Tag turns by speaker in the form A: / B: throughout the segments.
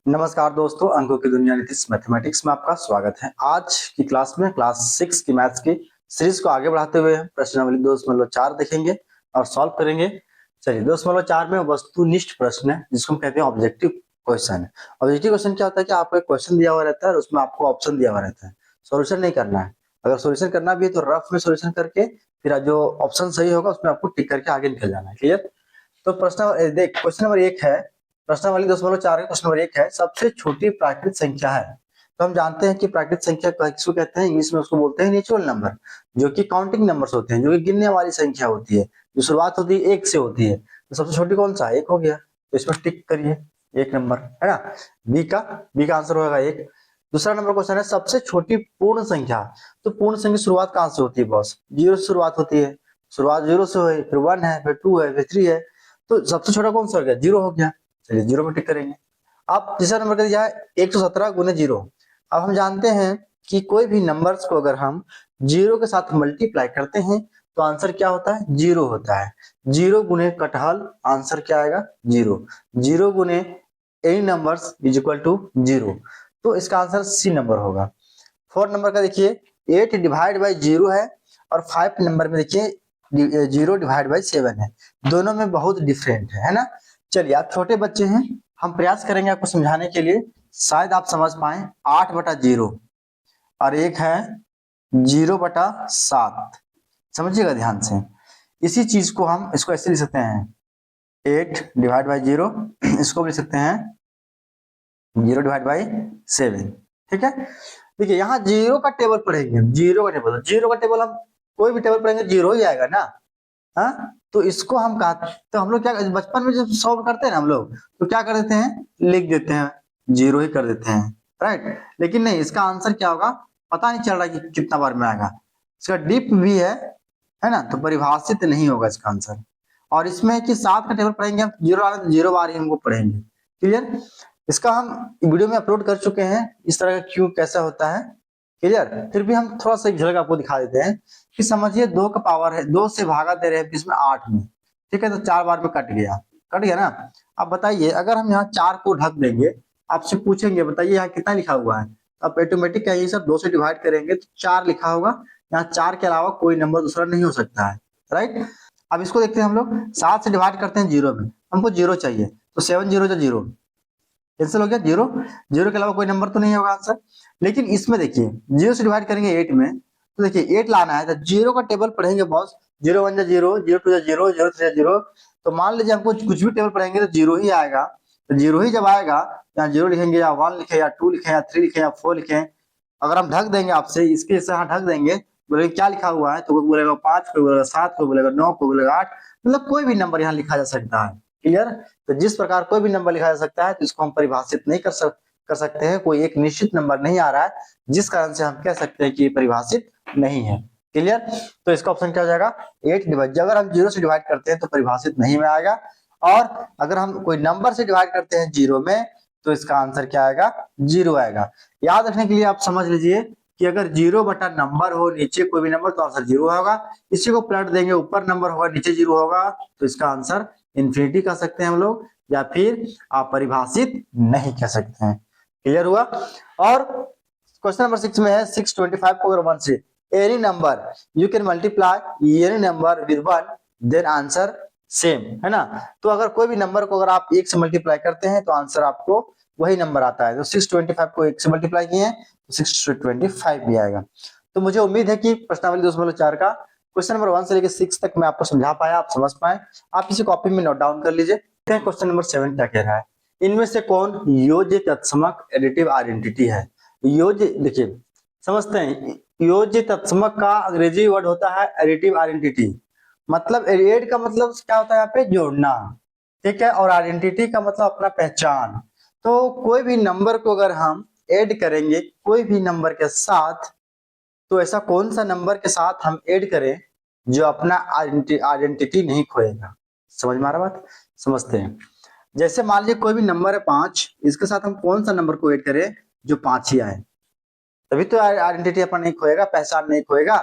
A: नमस्कार दोस्तों, अंकों की दुनिया नीतिश मैथमेटिक्स में आपका स्वागत है। आज की क्लास में क्लास 6 की मैथ्स की सीरीज को आगे बढ़ाते हुए हम प्रश्नावली 2.4 देखेंगे और सॉल्व करेंगे। चलिए, 2.4 में वस्तुनिष्ठ प्रश्न है जिसको हम कहते हैं ऑब्जेक्टिव क्वेश्चन है। ऑब्जेक्टिव क्वेश्चन क्या होता है कि आपको एक क्वेश्चन दिया हुआ रहता है और उसमें आपको ऑप्शन दिया हुआ रहता है, सोल्यूशन नहीं करना है। अगर सोल्यूशन करना भी है तो रफ में सोल्यूशन करके फिर जो ऑप्शन सही होगा उसमें आपको टिक करके आगे निकल जाना है। क्लियर? तो क्वेश्चन नंबर 1 है, प्रश्नावली 2.4 का क्वेश्चन नंबर 1 है, सबसे छोटी प्राकृत संख्या है। तो हम जानते हैं कि प्राकृत संख्या किसको कहते हैं, इंग्लिश में उसको बोलते हैं नेचुरल नंबर, जो कि काउंटिंग नंबर्स होते हैं, जो कि गिनने वाली संख्या होती है, जो शुरुआत होती है 1 से होती है। तो सबसे छोटी कौन सा? 1 हो गया, तो इसमें टिक करिए, 1 नंबर है ना। बी का आंसर होगा 1। दूसरा नंबर क्वेश्चन है, सबसे छोटी पूर्ण संख्या। तो पूर्ण संख्या शुरुआत कहां से होती है बॉस? 0 से शुरुआत होती है, शुरुआत 0 से है, फिर 1 है, फिर 2 है, फिर 3 है। तो सबसे छोटा कौन सा हो गया? 0 हो गया। चलिए 0 पे टिक करेंगे। अब तीसरा नंबर का दिया है 117 गुने 0। अब हम जानते हैं कि कोई भी नंबर्स को अगर हम 0 के साथ मल्टीप्लाई करते हैं तो आंसर क्या होता है? 0 होता है। 0 गुने कटहल, आंसर क्या आएगा? 0। 0 गुने any numbers is equal to 0। तो इसका आंसर सी नंबर होगा। 4 नंबर का देखिए, 8 डिवाइड बाई 0 है और 5 नंबर में देखिए 0 डिवाइड बाई 7 है। दोनों में बहुत डिफरेंट है ना। चलिए, आप छोटे बच्चे हैं, हम प्रयास करेंगे आपको समझाने के लिए, शायद आप समझ पाए। 8/0 और एक है 0/7। समझिएगा ध्यान से। इसी चीज को हम इसको ऐसे लिख सकते हैं, 8 डिवाइड बाई 0, इसको भी लिख सकते हैं 0 डिवाइड बाई 7। ठीक है, देखिए यहाँ 0 का टेबल पढ़ेंगे, 0 का टेबल हम कोई भी टेबल पढ़ेंगे 0 ही आएगा ना। हाँ, तो इसको हम तो हम लोग क्या बचपन में जब सॉल्व करते हैं ना हम लोग, तो क्या कर देते हैं? लिख देते हैं, 0 ही कर देते हैं, राइट। लेकिन नहीं, इसका आंसर क्या होगा पता नहीं चल रहा कि कितना बार में आएगा। इसका डिप भी है ना, तो परिभाषित नहीं होगा इसका आंसर। और इसमें कि 7 का टेबल पढ़ेंगे हम, 0 वाला तो 0 बार ही हमको पढ़ेंगे। क्लियर? इसका हम वीडियो में अपलोड कर चुके हैं, इस तरह का क्यों कैसा होता है। क्लियर? फिर भी हम थोड़ा सा एक झलक आपको दिखा देते हैं कि समझिए 2 का पावर है, 2 से भागा दे रहे हैं इसमें 8 में। ठीक है, तो 4 बार में कट गया ना। अब बताइए, अगर हम यहाँ 4 को ढक देंगे, आपसे पूछेंगे बताइए यहाँ कितना लिखा हुआ है, अब ऑटोमेटिक है ये सब 2 से डिवाइड करेंगे तो 4 लिखा होगा। यहाँ 4 के अलावा कोई नंबर दूसरा नहीं हो सकता है, राइट। अब इसको देखते हैं हम लोग, 7 से डिवाइड करते हैं 0 में, हमको 0 चाहिए, तो 7 0 0 कैंसिल हो गया। 0 0 के अलावा कोई नंबर तो नहीं होगा आंसर। लेकिन इसमें देखिए 0 से डिवाइड करेंगे 8 में, तो देखिए 8 लाना है तो 0 का टेबल पढ़ेंगे बॉस। 0 1 0, 0 2 0, 0 3 0। तो मान लीजिए हमको कुछ भी टेबल पढ़ेंगे तो 0 ही आएगा। तो 0 ही जब आएगा, यहाँ 0 लिखेंगे या 1 लिखे या 2 लिखे या 3 लिखे या 4 लिखे। अगर हम ढक देंगे आपसे इसके जैसे यहाँ ढक देंगे, बोलेंगे क्या लिखा हुआ है, तो कोई बोलेगा 5, कोई बोलेगा 7, कोई बोलेगा 9, कोई बोलेगा 8। मतलब कोई भी नंबर यहाँ लिखा जा सकता है। क्लियर? तो जिस प्रकार कोई भी नंबर लिखा जा सकता है, तो इसको हम परिभाषित नहीं कर सकते हैं। कोई एक निश्चित नंबर नहीं आ रहा है जिस कारण से हम कह सकते हैं कि ये परिभाषित नहीं है। क्लियर? तो इसका ऑप्शन क्या हो जाएगा? 8 डिवाइड, अगर हम 0 से डिवाइड करते हैं तो परिभाषित नहीं में आएगा, और अगर हम कोई नंबर से डिवाइड करते हैं 0 में तो इसका आंसर क्या आएगा? 0 आएगा। याद रखने के लिए आप समझ लीजिए कि अगर 0 बटा नंबर हो नीचे कोई भी नंबर तो आंसर 0 होगा। इसी को पलट देंगे, ऊपर नंबर होगा नीचे 0 होगा, तो इसका आंसर इन्फिनिटी कह सकते हैं हम लोग, या फिर आप परिभाषित नहीं कह सकते हैं। क्लियर हुआ? और क्वेश्चन नंबर 6 में है 625 को अगर 1 से any number you can multiply any number with 1 then answer same, है ना। तो अगर कोई भी नंबर को अगर आप 1 से मल्टीप्लाई करते हैं तो आंसर आपको वही नंबर आता है। तो 625 को 1 से मल्टीप्लाई किए हैं तो 625 भी आएगा। तो मुझे उम्मीद है कि प्रश्नावली 2.4 का क्वेश्चन नंबर 1 से लेकर 6 तक मैं आपको समझा पाया, आप समझ पाए। आप इसे कॉपी में नोट डाउन कर लीजिए। क्वेश्चन नंबर 7 क्या कह रहा है, इनमें से कौन योज्य तत्समक एडिटिव आइडेंटिटी है? योज्य, देखिए समझते हैं, योज्य तत्समक का अंग्रेजी वर्ड होता है एडिटिव आइडेंटिटी। मतलब एड का मतलब क्या होता है यहाँ पे? जोड़ना। ठीक है, और आइडेंटिटी का मतलब अपना पहचान। तो कोई भी नंबर को अगर हम ऐड करेंगे कोई भी नंबर के साथ, तो ऐसा कौन सा नंबर के साथ हम ऐड करें जो अपना आइडेंटिटी नहीं खोएगा? समझ में आ रहा बात? समझते हैं। जैसे मान लीजिए कोई भी नंबर है 5, इसके साथ हम कौन सा नंबर को ऐड करें जो 5 ही आए, तभी तो आइडेंटिटी अपना नहीं खोएगा, पहचान नहीं खोएगा।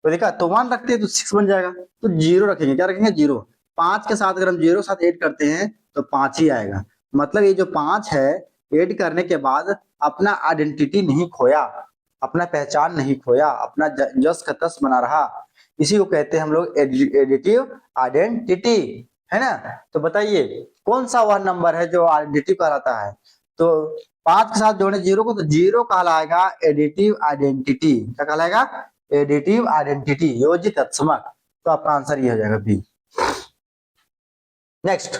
A: तो देखा, तो 1 रखते हैं तो 6 बन जाएगा। तो 0 रखेंगे, क्या रखेंगे? 0। 5 के साथ अगर हम 0 साथ ऐड करते हैं तो 5 ही आएगा। मतलब ये जो 5 है ऐड करने के बाद अपना आइडेंटिटी नहीं खोया, अपना पहचान नहीं खोया, अपना जस का तस बना रहा, इसी को कहते हैं हम लोग एडिटिव आइडेंटिटी, है ना। तो बताइए कौन सा वह नंबर है जो एडिटिव कहलाता है? तो 5 के साथ जोड़े जीरो को, तो जीरो कहलाएगा एडिटिव आइडेंटिटी। क्या कहलाएगा? एडिटिव आइडेंटिटी, योजित तत्समक। तो आपका आंसर ये हो जाएगा बी। नेक्स्ट,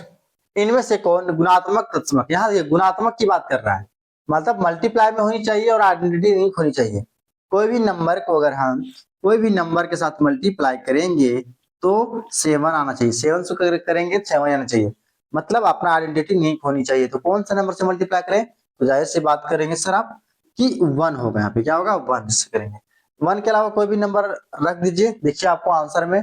A: इनमें से कौन गुणात्मक तत्समक, यहाँ ये गुणात्मक की बात कर रहा है, मतलब मल्टीप्लाई में होनी चाहिए और आइडेंटिटी नहीं होनी चाहिए। कोई भी नंबर को अगर हम कोई भी नंबर के साथ मल्टीप्लाई करेंगे तो 7 आना चाहिए, 7 से करेंगे 7 आना चाहिए, मतलब अपना आइडेंटिटी नहीं होनी चाहिए। तो कौन सा नंबर से मल्टीप्लाई करें? तो जाहिर सी बात करेंगे सर आप कि 1 होगा, यहाँ पे क्या होगा? 1 से करेंगे। 1 के अलावा कोई भी नंबर रख दीजिए, देखिए आपको आंसर में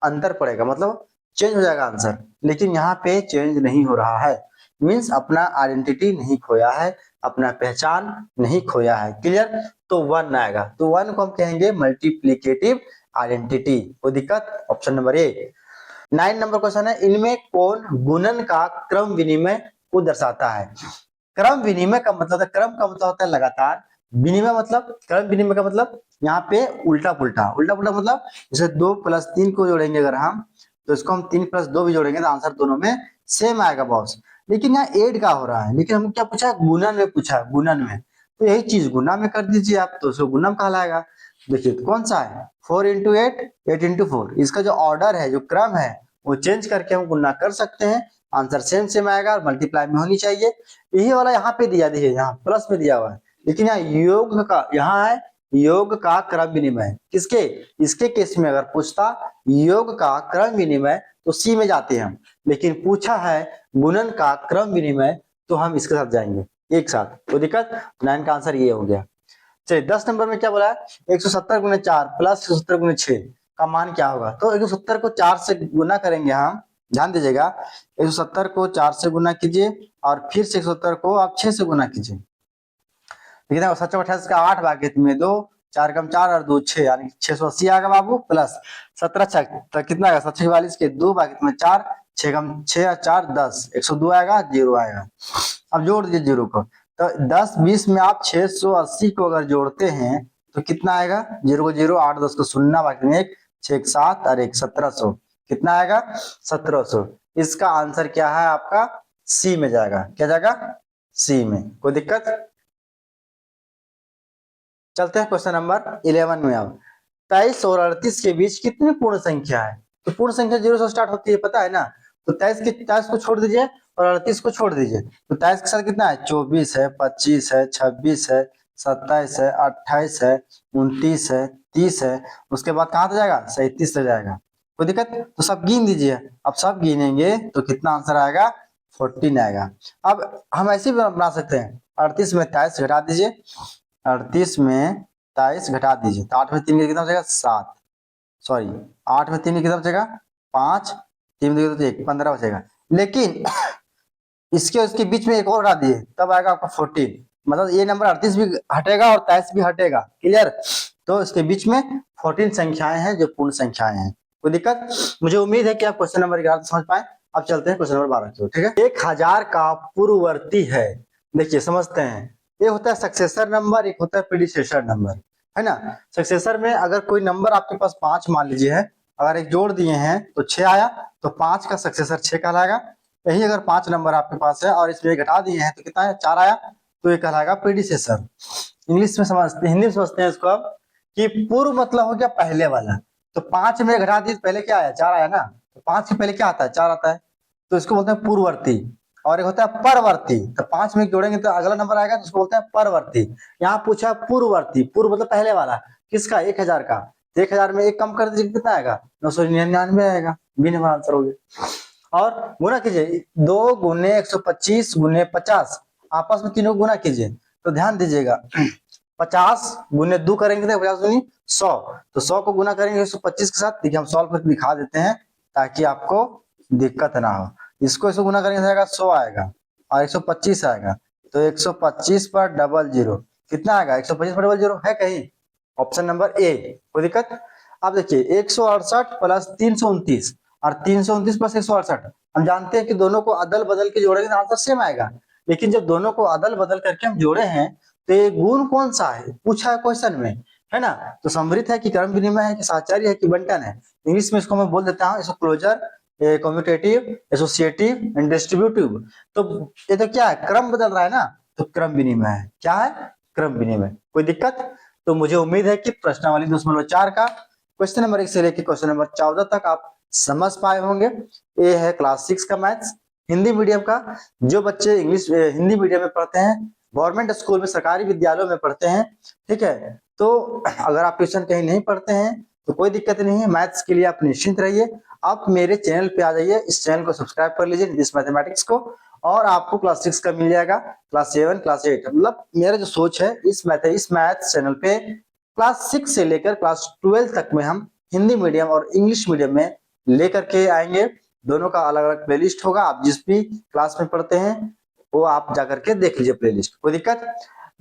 A: अंतर पड़ेगा, मतलब चेंज हो जाएगा आंसर। लेकिन यहाँ पे चेंज नहीं हो रहा है, मीन्स अपना आइडेंटिटी नहीं खोया है, अपना पहचान नहीं खोया है। क्लियर? तो 1 आएगा, तो 1 को हम कहेंगे मल्टीप्लीकेटिव आइडेंटिटी। कोई दिक्कत? Option number A. 9 number question है, इनमें कौन गुणन का क्रम विनिमय को दर्शाता है? क्रम विनिमय का मतलब, क्रम का मतलब होता है लगातार, विनिमय मतलब, क्रम विनिमय का मतलब यहाँ पे उल्टा पुल्टा। उल्टा पुल्टा मतलब जैसे 2 + 3 को जोड़ेंगे अगर हम, तो इसको हम 3 + 2 भी जोड़ेंगे तो आंसर दोनों में सेम आएगा बॉस। लेकिन यहाँ ऐड का हो रहा है, लेकिन हम क्या पूछा है? गुणन में पूछा है, गुणन में। तो यही चीज गुना में कर दीजिए आप, तो उसको गुणन कहलाएगा। देखिए तो कौन सा है? 4 × 8, 8 × 4। इसका जो ऑर्डर है, जो क्रम है, वो चेंज करके हम गुना कर सकते हैं, आंसर सेम सेम आएगा और मल्टीप्लाई में होनी चाहिए। यही वाला यहाँ पे दिया, देखिए यहाँ प्लस में दिया हुआ है, लेकिन यहाँ योग का, यहाँ है योग का क्रम विनिमय। किसके? इसके केस में अगर पूछता योग का क्रम विनिमय तो सी में जाते हैं हम, लेकिन पूछा है गुणन का क्रम विनिमय तो हम इसके साथ जाएंगे एक साथ। तो दिक्कत 9 का आंसर ये हो गया। चलिए 10 नंबर में क्या बोला है? 170 × 4 + 170 × 6 का मान क्या होगा? तो 170 को 4 से गुना करेंगे हम, ध्यान दीजिएगा, 170 को 4 से गुना कीजिए और फिर से 170 को आप 6 से गुना कीजिए। लेकिन 728 का 8 भागित में 2, 4 × 4 और 2 6, यानी 680 आएगा बाबू, प्लस 17 तो कितना आएगा? 744 के 2 भागित में 4, 6 और 4 10, 102 आएगा, 0 आएगा। अब जोड़ दीजिए जीरो को, तो 10 20 में आप 680 को अगर जोड़ते हैं तो कितना आएगा? 0 को 0, 8 10 को 0 भागित में 1, 6 7 और 1 1700, कितना आएगा? 1700। इसका आंसर क्या है आपका? सी में जाएगा। क्या जाएगा? सी में। कोई दिक्कत? चलते हैं क्वेश्चन नंबर 11 में। अब 23 और 38 के बीच कितनी पूर्ण संख्या है? तो पूर्ण संख्या 0 से स्टार्ट होती है, पता है ना। तो 23 को छोड़ दीजिए और 38 को छोड़ दीजिए, तो 23 के साथ कितना है? 24 है, 25 है, 26 है, 27 है, 28 है, 29 है, 30 है। उसके बाद कहाँ तक जाएगा? 37 तक जाएगा। कोई दिक्कत? तो सब गिन दीजिए। अब सब गिनेंगे तो कितना आंसर आएगा? 14 आएगा। अब हम ऐसे भी बना सकते हैं, 38 में 23 घटा दीजिए, 38 में 23 घटा दीजिए, तो 8 में 3 कितना बचेगा? 7, सॉरी 8 में 3 कितना बचेगा? 5, 3 में 1, 15 बचेगा। लेकिन इसके उसके बीच में एक और हटा दिए, तब आएगा आपका 14, मतलब ये नंबर 38 भी हटेगा और 23 भी हटेगा। क्लियर? तो इसके बीच में 14 संख्याएं हैं जो पूर्ण संख्याएं हैं। कोई दिक्कत? मुझे उम्मीद है कि आप क्वेश्चन नंबर 11 समझ पाए। अब चलते हैं क्वेश्चन नंबर 12 की ओर, ठीक है। 1000 का पूर्ववर्ती है, देखिए समझते हैं। ये होता है सक्सेसर नंबर, एक होता है प्रीडिसेसर नंबर, है ना। सक्सेसर में अगर कोई नंबर आपके पास 5 मान लीजिए है, अगर एक जोड़ दिए हैं तो 6 आया, तो 5 का सक्सेसर 6 कहलाएगा। यही अगर 5 नंबर आपके पास है और इसमें घटा दिए हैं तो कितना है? 4 आया, तो ये कहलाएगा प्रीडिसेसर। इंग्लिश में समझते हैं, हिंदी में समझते हैं इसको अब, कि पूर्व मतलब हो गया पहले वाला। तो 5 में घटा दिए, पहले क्या आया? 4 आया ना, तो 5 के पहले क्या आता है? 4 आता है, तो इसको बोलते हैं पूर्ववर्ती। और एक होता है परवर्ती, तो 5 में जोड़ेंगे तो अगला नंबर आएगा, तो उसको बोलते हैं परवर्ती। यहाँ पूछा पूर्ववर्ती, पूर्व मतलब पहले वाला, किसका? 1000 का। 1000 में एक कम कर दीजिए, कितना आएगा? 999 आएगा। बी नंबर आंसर हो गया। और गुना कीजिए, 2 × 125 × 50, आपस में तीनों गुना कीजिए। तो ध्यान दीजिएगा, 50 × 2 करेंगे तो 50 दूनी 100, तो 100 को गुना करेंगे 125 के साथ। देखिए हम सॉल्व करके दिखा देते हैं ताकि आपको दिक्कत ना हो। इसको गुना करेंगे तो 100 आएगा और 125 आएगा, तो 125 पर डबल जीरो कितना आएगा? 125 पर डबल जीरो है कहीं? Option number A. कोई दिक्कत? अब देखिए 168 + 329 और 329 + 168, हम जानते हैं कि दोनों को अदल बदल के जोड़ेंगे तो आंसर सेम आएगा। लेकिन जब दोनों को अदल बदल करके हम जोड़े हैं तो ये गुण कौन सा है पूछा है क्वेश्चन में, है ना। तो समृद्ध है कि क्रम विनिमय है कि साहचर्य है कि बंटन है। इंग्लिश में इसको मैं बोल देता हूँ, इसको closure, commutative, associative and distributive. तो ये तो क्या है, क्रम बदल रहा है ना, तो क्रम विनिमय है। क्या है, क्रम विनिमय। कोई दिक्कत? तो मुझे उम्मीद है कि प्रश्नावली 2.4 का क्वेश्चन नंबर 1 से लेकर क्वेश्चन नंबर 14 तक आप समझ पाए होंगे। ये है क्लास 6 का मैथ्स हिंदी मीडियम का। जो बच्चे इंग्लिश हिंदी मीडियम में पढ़ते हैं, गवर्नमेंट स्कूल में, सरकारी विद्यालयों में पढ़ते हैं, ठीक है, तो अगर आप ट्यूशन कहीं नहीं पढ़ते हैं तो कोई दिक्कत नहीं है, मैथ्स के लिए आप निश्चिंत रहिए। आप मेरे चैनल पे आ जाइए, इस चैनल को सब्सक्राइब कर लीजिए नितिश मैथमेटिक्स को, और आपको क्लास 6 का मिल जाएगा, क्लास 7, क्लास 8। मतलब मेरा जो सोच है इस मैथ्स चैनल पे क्लास 6 से लेकर क्लास 12 तक में हम हिंदी मीडियम और इंग्लिश मीडियम में लेकर के आएंगे। दोनों का अलग अलग प्लेलिस्ट होगा, आप जिस भी क्लास में पढ़ते हैं वो आप जाकर के देख लीजिए प्लेलिस्ट। कोई दिक्कत?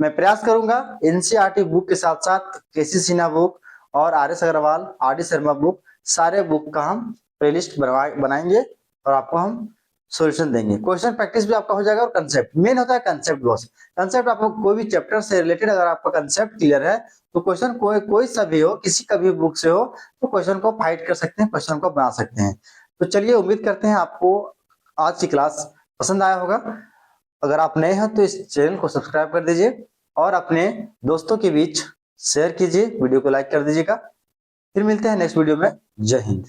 A: मैं प्रयास करूंगा एनसीईआरटी बुक के साथ साथ केसी सिन्हा बुक और R S. Agarwal, R D. Sharma book, सारे बुक का हम प्लेलिस्ट बनाएंगे और आपको हम सॉल्यूशन देंगे। क्वेश्चन प्रैक्टिस भी आपका हो जाएगा और कंसेप्ट मेन होता है कंसेप्ट बॉस। कंसेप्ट आपको कोई भी चैप्टर से रिलेटेड अगर आपका कंसेप्ट क्लियर है तो क्वेश्चन कोई सा भी हो, किसी का भी बुक से हो, तो क्वेश्चन को फाइट कर सकते हैं, क्वेश्चन को बना सकते हैं। तो चलिए, उम्मीद करते हैं आपको आज की क्लास पसंद आया होगा। अगर आप नए हैं तो इस चैनल को सब्सक्राइब कर दीजिए और अपने दोस्तों के बीच शेयर कीजिए, वीडियो को लाइक कर दीजिएगा। फिर मिलते हैं नेक्स्ट वीडियो में। जय हिंद।